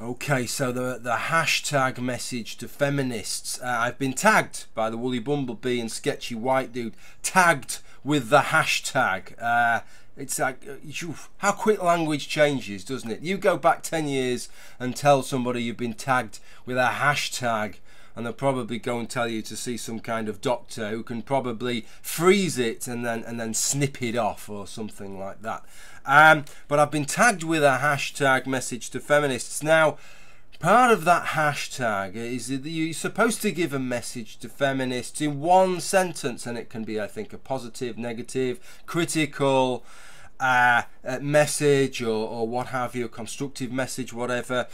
Okay, so the hashtag message to feminists. I've been tagged by the Woolly Bumblebee and Sketchy White Dude, tagged with the hashtag. It's like, how quick language changes, doesn't it? You go back 10 years and tell somebody you've been tagged with a hashtag, and they'll probably go and tell you to see some kind of doctor who can probably freeze it and then snip it off or something like that. But I've been tagged with a hashtag message to feminists. Now, part of that hashtag is that you're supposed to give a message to feminists in one sentence, and it can be, I think, a positive, negative, critical message or what have you, a constructive message, whatever.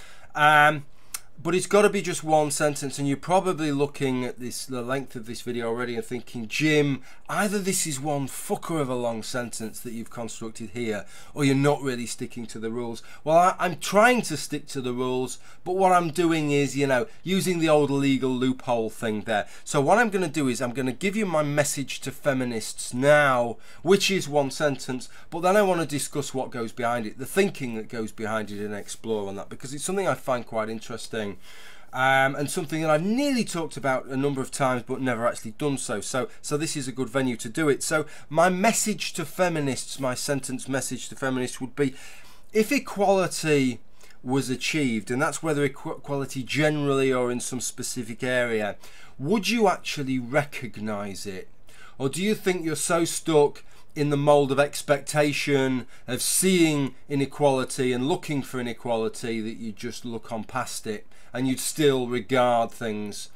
But it's got to be just one sentence, and you're probably looking at the length of this video already and thinking, Jim, either this is one fucker of a long sentence that you've constructed here, or you're not really sticking to the rules. Well, I'm trying to stick to the rules, but what I'm doing is, using the old legal loophole thing there. So what I'm going to do is I'm going to give you my message to feminists now, which is one sentence, but then I want to discuss what goes behind it, the thinking that goes behind it, and explore on that, because it's something I find quite interesting. And something that I've nearly talked about a number of times but never actually done so. So this is a good venue to do it. So my message to feminists, my sentence message to feminists would be, if equality was achieved, and that's whether equality generally or in some specific area, would you actually recognise it? Or do you think you're so stuck in the mould of expectation of seeing inequality and looking for inequality that you just look on past it and you'd still regard things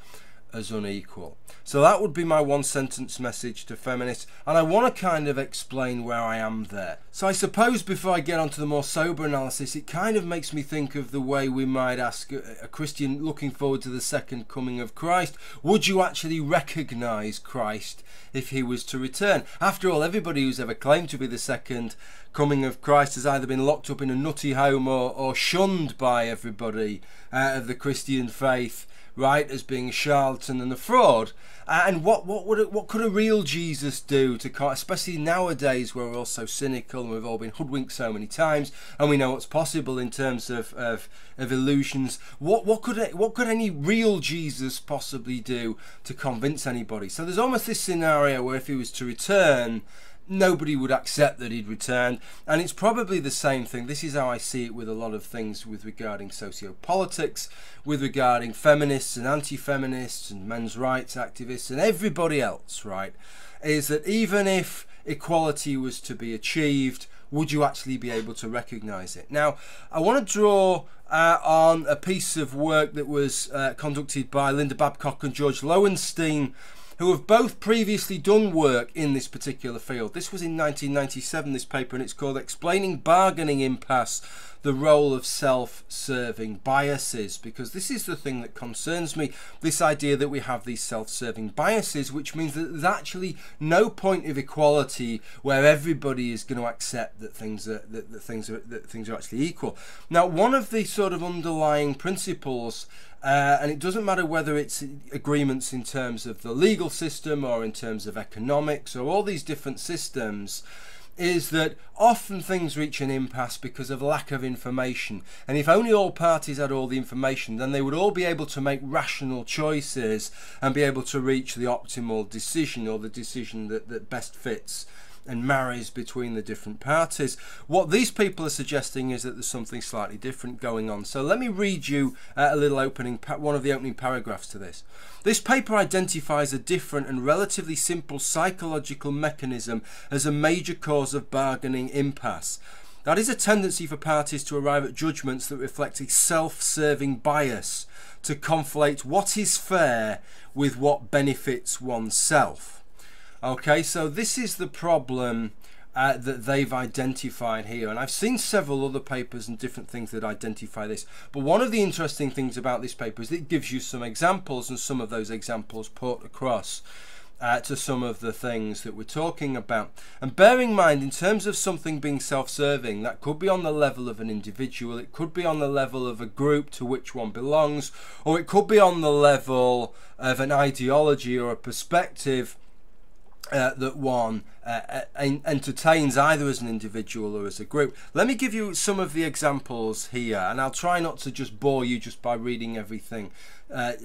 as unequal? So that would be my one sentence message to feminists, and I want to kind of explain where I am there. So I suppose before I get onto the more sober analysis, it kind of makes me think of the way we might ask a Christian looking forward to the second coming of Christ, would you actually recognise Christ if he was to return? After all, everybody who's ever claimed to be the second coming of Christ has either been locked up in a nutty home or shunned by everybody of the Christian faith, right, as being a charlatan and a fraud. And what could a real Jesus do to, especially nowadays where we're all so cynical and we've all been hoodwinked so many times and we know what's possible in terms of illusions? What could any real Jesus possibly do to convince anybody? So there's almost this scenario where if he was to return, nobody would accept that he'd returned, and it's probably the same thing. This is how I see it with a lot of things with regarding sociopolitics, with regarding feminists and anti-feminists and men's rights activists and everybody else, right, is that even if equality was to be achieved, would you actually be able to recognise it? Now, I want to draw on a piece of work that was conducted by Linda Babcock and George Lowenstein, who have both previously done work in this particular field. This was in 1997, this paper, and it's called Explaining Bargaining Impasse, the Role of Self-Serving Biases, because this is the thing that concerns me, this idea that we have these self-serving biases, which means that there's actually no point of equality where everybody is going to accept that things are actually equal. Now, one of the sort of underlying principles, and it doesn't matter whether it's agreements in terms of the legal system or in terms of economics or all these different systems, is that often things reach an impasse because of lack of information. And if only all parties had all the information, then they would all be able to make rational choices and be able to reach the optimal decision, or the decision that best fits and marries between the different parties. What these people are suggesting is that there's something slightly different going on. So let me read you a little one of the opening paragraphs to this. This paper identifies a different and relatively simple psychological mechanism as a major cause of bargaining impasse. That is a tendency for parties to arrive at judgments that reflect a self-serving bias to conflate what is fair with what benefits oneself. Okay, so this is the problem that they've identified here, and I've seen several other papers and different things that identify this, but one of the interesting things about this paper is that it gives you some examples, and some of those examples put across to some of the things that we're talking about. And bear in mind, in terms of something being self-serving, that could be on the level of an individual, it could be on the level of a group to which one belongs, or it could be on the level of an ideology or a perspective that one entertains either as an individual or as a group. Let me give you some of the examples here, and I'll try not to just bore you just by reading everything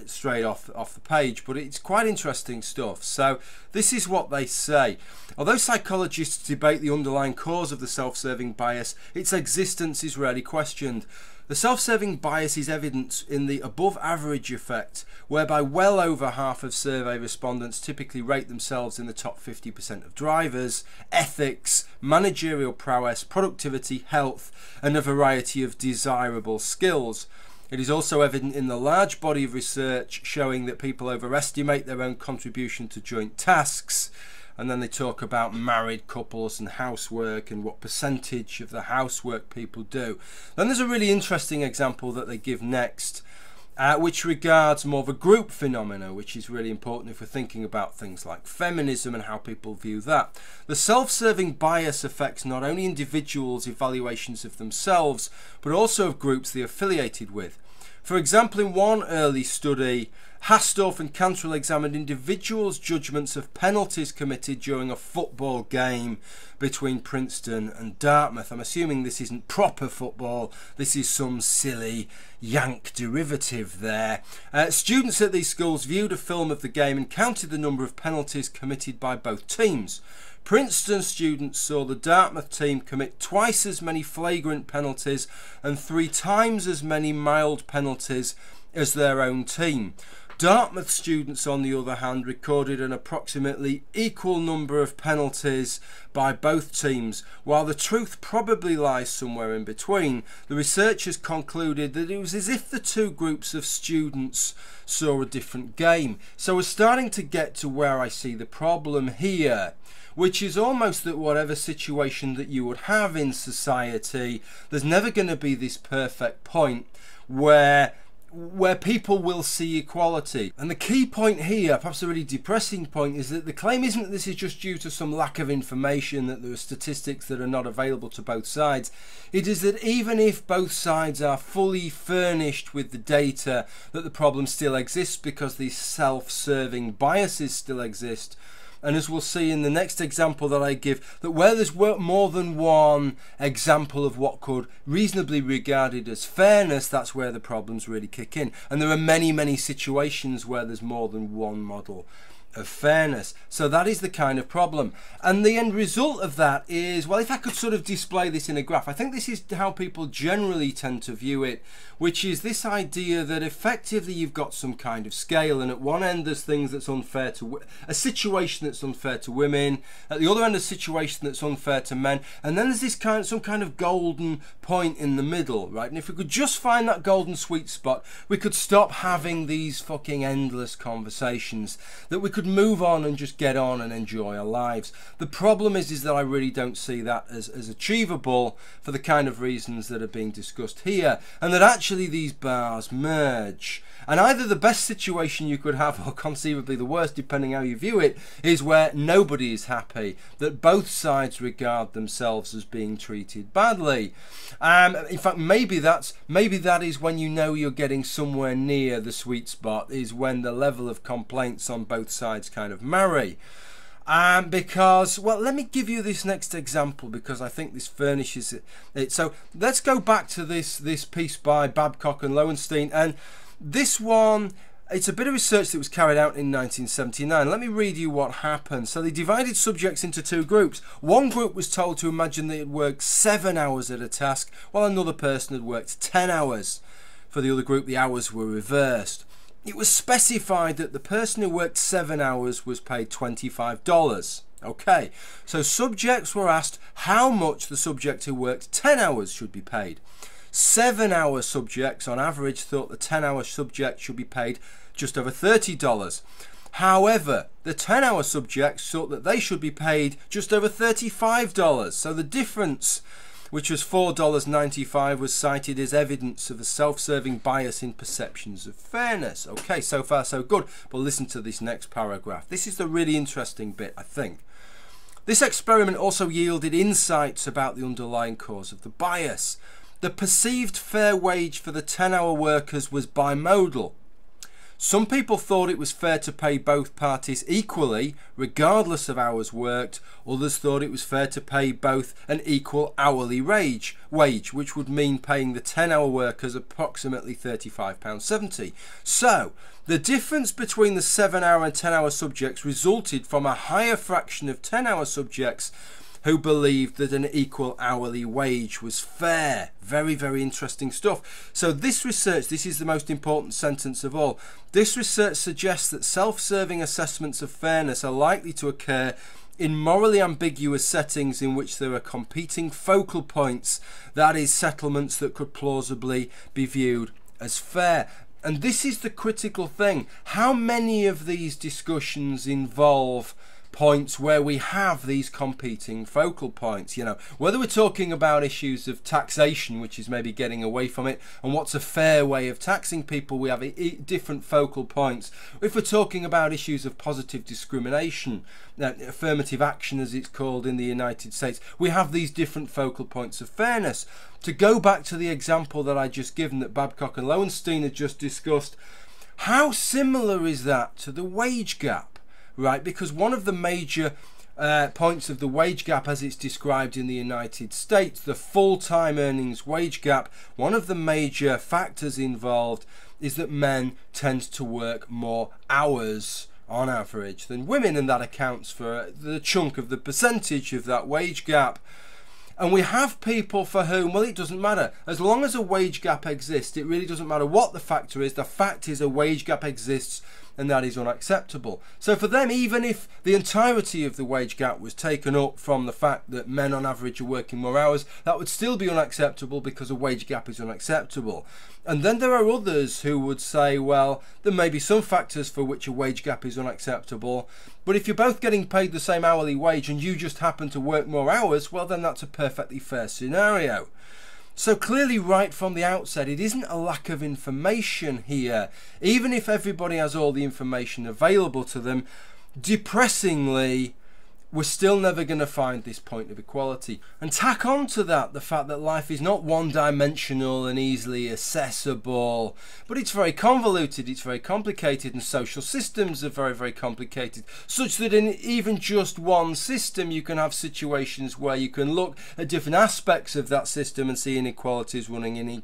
straight off the page, but it's quite interesting stuff. So this is what they say. Although psychologists debate the underlying cause of the self-serving bias, its existence is rarely questioned. The self-serving bias is evident in the above-average effect, whereby well over half of survey respondents typically rate themselves in the top 50% of drivers, ethics, managerial prowess, productivity, health, and a variety of desirable skills. It is also evident in the large body of research showing that people overestimate their own contribution to joint tasks. And then they talk about married couples and housework and what percentage of the housework people do. Then there's a really interesting example that they give next, which regards more of a group phenomena, which is really important if we're thinking about things like feminism and how people view that. The self-serving bias affects not only individuals' evaluations of themselves, but also of groups they're affiliated with. For example, in one early study, Hastorf and Cantrell examined individuals' judgments of penalties committed during a football game between Princeton and Dartmouth. I'm assuming this isn't proper football, this is some silly yank derivative there. Students at these schools viewed a film of the game and counted the number of penalties committed by both teams. Princeton students saw the Dartmouth team commit twice as many flagrant penalties and 3 times as many mild penalties as their own team. Dartmouth students, on the other hand, recorded an approximately equal number of penalties by both teams. While the truth probably lies somewhere in between, the researchers concluded that it was as if the two groups of students saw a different game. So we're starting to get to where I see the problem here, which is almost that whatever situation that you would have in society, there's never going to be this perfect point where people will see equality. And the key point here, perhaps a really depressing point, is that the claim isn't that this is just due to some lack of information, that there are statistics that are not available to both sides. It is that even if both sides are fully furnished with the data, that the problem still exists because these self-serving biases still exist. And as we'll see in the next example that I give, that where there's more than one example of what could reasonably be regarded as fairness, that's where the problems really kick in. And there are many, many situations where there's more than one model of fairness. So that is the kind of problem. And the end result of that is, well, if I could sort of display this in a graph, I think this is how people generally tend to view it, which is this idea that effectively you've got some kind of scale, and at one end there's things that's unfair to a situation that's unfair to women, at the other end a situation that's unfair to men, and then there's this some kind of golden point in the middle, right? And if we could just find that golden sweet spot, we could stop having these fucking endless conversations, that we could move on and just get on and enjoy our lives. The problem is that I really don't see that as achievable for the kind of reasons that are being discussed here, and that actually these bars merge. And either the best situation you could have, or conceivably the worst, depending how you view it, is where nobody is happy, that both sides regard themselves as being treated badly. In fact, maybe that is when you know you're getting somewhere near the sweet spot, is when the level of complaints on both sides kind of marry. Because, well, let me give you this next example, because I think this furnishes it. So let's go back to this piece by Babcock and Lowenstein, and this one, it's a bit of research that was carried out in 1979. Let me read you what happened. So they divided subjects into 2 groups. One group was told to imagine they had worked 7 hours at a task, while another person had worked 10 hours. For the other group, the hours were reversed. It was specified that the person who worked 7 hours was paid $25. Okay, so subjects were asked how much the subject who worked 10 hours should be paid. 7-hour subjects on average thought the 10-hour subject should be paid just over $30. However, the 10-hour subjects thought that they should be paid just over $35. So the difference, which was $4.95, was cited as evidence of a self-serving bias in perceptions of fairness. Okay, so far so good. But listen to this next paragraph. This is the really interesting bit, I think. This experiment also yielded insights about the underlying cause of the bias. The perceived fair wage for the 10-hour workers was bimodal. Some people thought it was fair to pay both parties equally, regardless of hours worked. Others thought it was fair to pay both an equal hourly wage, which would mean paying the 10-hour workers approximately £35.70. So, the difference between the 7-hour and 10-hour subjects resulted from a higher fraction of 10-hour subjects who believed that an equal hourly wage was fair. Very, very interesting stuff. So this research, this is the most important sentence of all. This research suggests that self-serving assessments of fairness are likely to occur in morally ambiguous settings in which there are competing focal points, that is, settlements that could plausibly be viewed as fair. And this is the critical thing. How many of these discussions involve points where we have these competing focal points? You know, whether we're talking about issues of taxation, which is maybe getting away from it, and what's a fair way of taxing people, we have different focal points. If we're talking about issues of positive discrimination, affirmative action as it's called in the United States, we have these different focal points of fairness. To go back to the example that I just given, that Babcock and Lowenstein had just discussed, how similar is that to the wage gap? Right, because one of the major points of the wage gap as it's described in the United States, the full-time earnings wage gap, one of the major factors involved is that men tend to work more hours on average than women, and that accounts for the chunk of the percentage of that wage gap. And we have people for whom, well, it doesn't matter. As long as a wage gap exists, it really doesn't matter what the factor is. The fact is a wage gap exists, and that is unacceptable. So for them, even if the entirety of the wage gap was taken up from the fact that men on average are working more hours, that would still be unacceptable because a wage gap is unacceptable. And then there are others who would say, well, there may be some factors for which a wage gap is unacceptable, but if you're both getting paid the same hourly wage and you just happen to work more hours, well, then that's a perfectly fair scenario. So clearly, right from the outset, it isn't a lack of information here. Even if everybody has all the information available to them, depressingly, we're still never going to find this point of equality. And tack on to that the fact that life is not one-dimensional and easily accessible, but it's very convoluted, it's very complicated, and social systems are very, very complicated, such that in even just one system you can have situations where you can look at different aspects of that system and see inequalities running in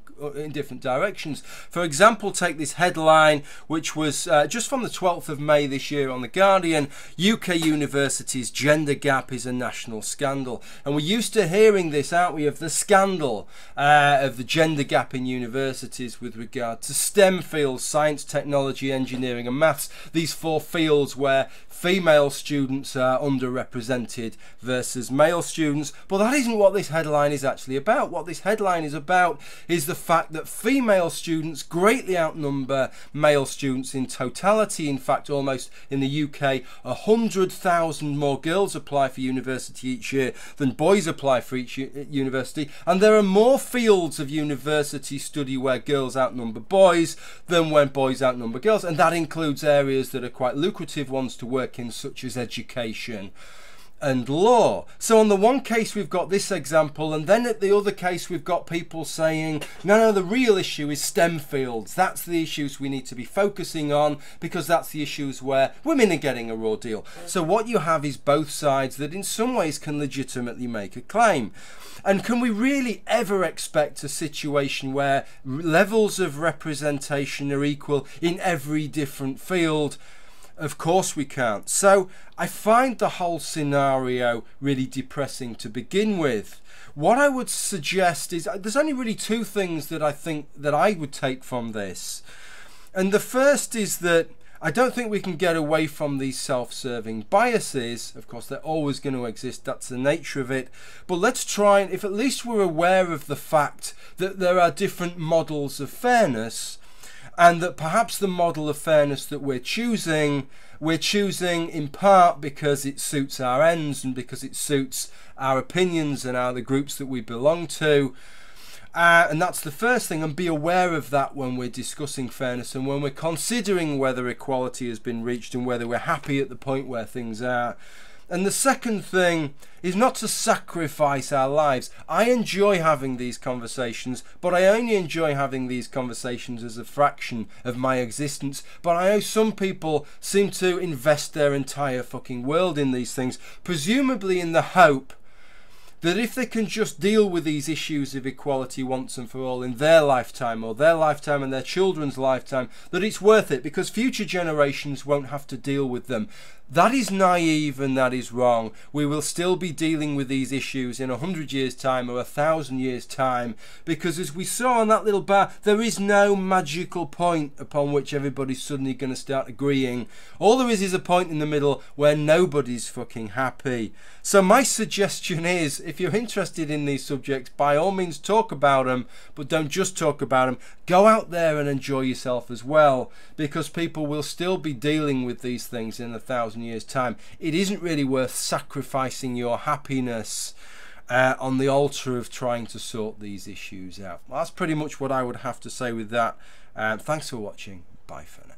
different directions. For example, take this headline, which was just from the 12th of May this year on The Guardian: UK universities gender gap is a national scandal. And we're used to hearing this, aren't we, of the scandal of the gender gap in universities with regard to STEM fields, science, technology, engineering and maths, these four fields where female students are underrepresented versus male students. But that isn't what this headline is actually about. What this headline is about is the fact that female students greatly outnumber male students in totality. In fact, almost in the UK, 100,000 more girls apply for university each year than boys apply for each university, and there are more fields of university study where girls outnumber boys than when boys outnumber girls, and that includes areas that are quite lucrative ones to work in, such as education and law. So on the one case we've got this example, and then at the other case we've got people saying, no, the real issue is STEM fields. That's the issues we need to be focusing on, because that's the issues where women are getting a raw deal. So what you have is both sides that in some ways can legitimately make a claim. And can we really ever expect a situation where levels of representation are equal in every different field? Of course we can't. So I find the whole scenario really depressing to begin with. What I would suggest is, there's only really two things that I think that I would take from this. And the first is that I don't think we can get away from these self-serving biases. Of course, they're always going to exist. That's the nature of it. But let's try, and if at least we're aware of the fact that there are different models of fairness, and that perhaps the model of fairness that we're choosing in part because it suits our ends and because it suits our opinions and the groups that we belong to. And that's the first thing, and be aware of that when we're discussing fairness and when we're considering whether equality has been reached and whether we're happy at the point where things are. And the second thing is not to sacrifice our lives. I enjoy having these conversations, but I only enjoy having these conversations as a fraction of my existence. But I know some people seem to invest their entire fucking world in these things, presumably in the hope that if they can just deal with these issues of equality once and for all in their lifetime, or their lifetime and their children's lifetime, that it's worth it because future generations won't have to deal with them. That is naive and that is wrong. We will still be dealing with these issues in 100 years' time or 1,000 years' time, because as we saw on that little bar, there is no magical point upon which everybody's suddenly going to start agreeing. All there is a point in the middle where nobody's fucking happy. So my suggestion is, if you're interested in these subjects, by all means talk about them, but don't just talk about them. Go out there and enjoy yourself as well, because people will still be dealing with these things in 1,000 years' time. It isn't really worth sacrificing your happiness on the altar of trying to sort these issues out. Well, that's pretty much what I would have to say with that. Thanks for watching. Bye for now.